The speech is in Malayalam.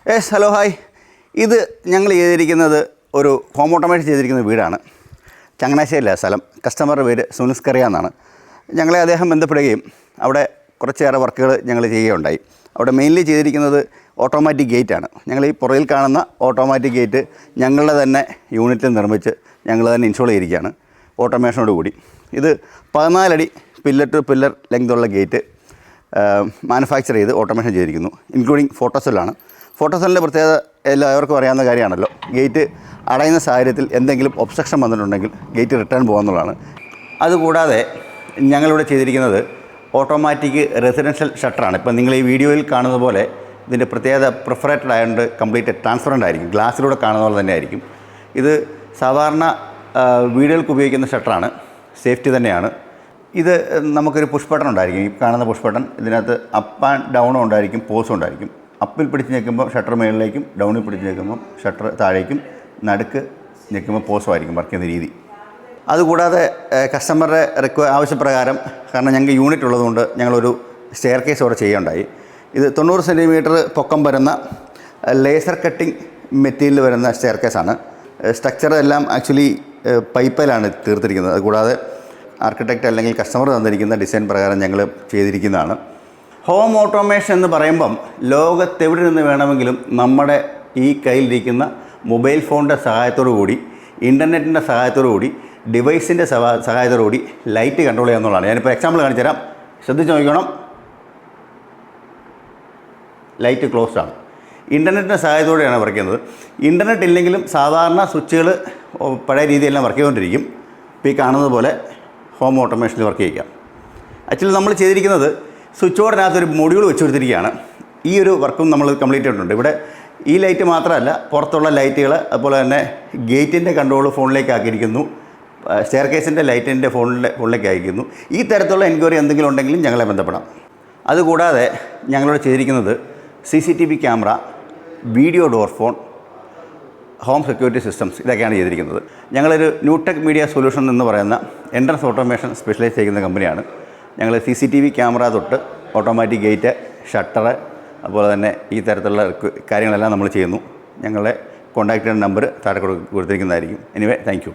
Yes hello hi. ഇത് ഞങ്ങൾ ചെയ്തിരിക്കുന്നത് ഒരു ഹോം ഓട്ടോമേഷൻ ചെയ്തിരിക്കുന്ന വീടാണ്. ചങ്ങനാശ്ശേരിയിലാണ് സ്ഥലം. കസ്റ്റമറുടെ പേര് സുനിസ്കറിയ എന്നാണ്. ഞങ്ങളെ അദ്ദേഹം ബന്ധപ്പെടുകയും അവിടെ കുറച്ചേറെ വർക്കുകൾ ഞങ്ങൾ ചെയ്യുകയുണ്ടായി. അവിടെ മെയിൻലി ചെയ്തിരിക്കുന്നത് ഓട്ടോമാറ്റിക് ഗേറ്റാണ്. ഞങ്ങൾ ഈ പുറകിൽ കാണുന്ന ഓട്ടോമാറ്റിക് ഗേറ്റ് ഞങ്ങളുടെ തന്നെ യൂണിറ്റിൽ നിർമ്മിച്ച് ഞങ്ങൾ തന്നെ ഇൻസ്റ്റാൾ ചെയ്തിരിക്കുകയാണ് ഓട്ടോമേഷനോട് കൂടി. ഇത് 14 അടി പില്ലർ ടു പില്ലർ ലെങ്തുള്ള ഗേറ്റ് മാനുഫാക്ചർ ചെയ്ത് ഓട്ടോമേഷൻ ചെയ്തിരിക്കുന്നു. ഇൻക്ലൂഡിങ് ഫോട്ടോസെല്ലാണ്. ഫോട്ടോസെല്ലിൻ്റെ പ്രത്യേകത എല്ലാവർക്കും അറിയാവുന്ന കാര്യമാണല്ലോ. ഗേറ്റ് അടയുന്ന സാഹചര്യത്തിൽ എന്തെങ്കിലും ഒബ്സ്ട്രക്ഷൻ വന്നിട്ടുണ്ടെങ്കിൽ ഗേറ്റ് റിട്ടേൺ പോകുന്നതാണ്. അതുകൂടാതെ ഞങ്ങളിവിടെ ചെയ്തിരിക്കുന്നത് ഓട്ടോമാറ്റിക് റെസിഡൻഷ്യൽ ഷട്ടറാണ്. ഇപ്പം നിങ്ങൾ ഈ വീഡിയോയിൽ കാണുന്ന പോലെ ഇതിൻ്റെ പ്രത്യേകത പ്രിഫറേറ്റഡ് ആയതുകൊണ്ട് കംപ്ലീറ്റ് ട്രാൻസ്പെറൻ്റ് ആയിരിക്കും. ഗ്ലാസ്സിലൂടെ കാണുന്ന പോലെ തന്നെ ആയിരിക്കും. ഇത് സാധാരണ വീടുകൾക്ക് ഉപയോഗിക്കുന്ന ഷട്ടറാണ്. സേഫ്റ്റി തന്നെയാണ്. ഇത് നമുക്കൊരു പുഷ് ബട്ടൺ ഉണ്ടായിരിക്കും. ഈ കാണുന്ന പുഷ് ബട്ടൺ ഇതിനകത്ത് അപ്പ് ആൻഡ് ഡൗണും ഉണ്ടായിരിക്കും, പോസും ഉണ്ടായിരിക്കും. അപ്പിൽ പിടിച്ച് ഞെക്കുമ്പോൾ ഷട്ടർ മുകളിലേക്കും, ഡൗണിൽ പിടിച്ച് ഞെക്കുമ്പോൾ ഷട്ടർ താഴേക്കും, നടുക്ക് ഞെക്കുമ്പോൾ പോസും ആയിരിക്കും വർക്ക് ചെയ്യുന്ന രീതി. അതുകൂടാതെ കസ്റ്റമറുടെ ആവശ്യപ്രകാരം, കാരണം ഞങ്ങൾക്ക് യൂണിറ്റ് ഉള്ളതുകൊണ്ട് ഞങ്ങളൊരു സ്റ്റെയർ കേസ് അവിടെ ചെയ്യുകയുണ്ടായി. ഇത് 90 സെൻറ്റിമീറ്റർ പൊക്കം വരുന്ന ലേസർ കട്ടിങ് മെറ്റീരിയൽ വരുന്ന സ്റ്റെയർ കേസാണ്. സ്ട്രക്ചർ എല്ലാം ആക്ച്വലി പൈപ്പിലാണ് തീർത്തിരിക്കുന്നത്. അതുകൂടാതെ ആർക്കിടെക്റ്റ് അല്ലെങ്കിൽ കസ്റ്റമർ തന്നിരിക്കുന്ന ഡിസൈൻ പ്രകാരം ഞങ്ങൾ ചെയ്തിരിക്കുന്നതാണ്. ഹോം ഓട്ടോമേഷൻ എന്ന് പറയുമ്പം ലോകത്തെവിടെ നിന്ന് വേണമെങ്കിലും നമ്മുടെ ഈ കയ്യിലിരിക്കുന്ന മൊബൈൽ ഫോണിൻ്റെ സഹായത്തോടു കൂടി, ഇൻ്റർനെറ്റിൻ്റെ സഹായത്തോടു കൂടി, ഡിവൈസിൻ്റെ സഹായത്തോടു കൂടി ലൈറ്റ് കൺട്രോൾ ചെയ്യാവുന്നതാണ്. ഞാനിപ്പോൾ എക്സാമ്പിൾ കാണിച്ചു തരാം. ശ്രദ്ധിച്ച് നോക്കണം. ലൈറ്റ് ക്ലോസ്ഡ് ആണ്. ഇൻ്റർനെറ്റിൻ്റെ സഹായത്തോടെയാണ് വർക്ക് ചെയ്യുന്നത്. ഇൻ്റർനെറ്റ് ഇല്ലെങ്കിലും സാധാരണ സ്വിച്ചുകൾ പഴയ രീതിയെല്ലാം വർക്ക് ചെയ്തുകൊണ്ടിരിക്കും. ഇപ്പോൾ ഈ കാണുന്നത് പോലെ ഹോം ഓട്ടോമേഷനിൽ വർക്ക് ചെയ്യിക്കാം. ആക്ച്വലി നമ്മൾ ചെയ്തിരിക്കുന്നത് സ്വിച്ച് ബോർഡിനകത്തൊരു മൊഡ്യൂൾ വെച്ച് കൊടുത്തിരിക്കുകയാണ്. ഈ ഒരു വർക്കും നമ്മൾ കംപ്ലീറ്റ് ചെയ്തിട്ടുണ്ട്. ഇവിടെ ഈ ലൈറ്റ് മാത്രമല്ല, പുറത്തുള്ള ലൈറ്റുകൾ, അതുപോലെ തന്നെ ഗേറ്റിൻ്റെ കൺട്രോൾ ഫോണിലേക്ക് ആക്കിയിരിക്കുന്നു. സ്റ്റെയർ കേസിൻ്റെ ലൈറ്റിൻ്റെ ഫോണിലേക്ക് അയക്കുന്നു. ഈ തരത്തിലുള്ള എൻക്വയറി എന്തെങ്കിലും ഉണ്ടെങ്കിലും ഞങ്ങളെ ബന്ധപ്പെടാം. അതുകൂടാതെ ഞങ്ങളിവിടെ ചെയ്തിരിക്കുന്നത് CCTV camera, video door phone, home security systems, ഇതൊക്കെയാണ് ചെയ്തിരിക്കുന്നത്. ഞങ്ങളൊരു ന്യൂടെക് മീഡിയ സൊല്യൂഷൻ എന്ന് പറയുന്ന എൻട്രൻസ് ഓട്ടോമേഷൻ സ്പെഷ്യലൈസ് ചെയ്യുന്ന കമ്പനിയാണ്. ഞങ്ങൾ CCTV ക്യാമറ തൊട്ട് ഓട്ടോമാറ്റിക് ഗേറ്റ്, ഷട്ടർ, അതുപോലെ തന്നെ ഈ തരത്തിലുള്ള കാര്യങ്ങളെല്ലാം നമ്മൾ ചെയ്യുന്നു. ഞങ്ങളുടെ കോൺടാക്റ്റ് നമ്പർ താഴെ കൊടുത്തിരിക്കുന്നതായിരിക്കും. Anyway, thank you.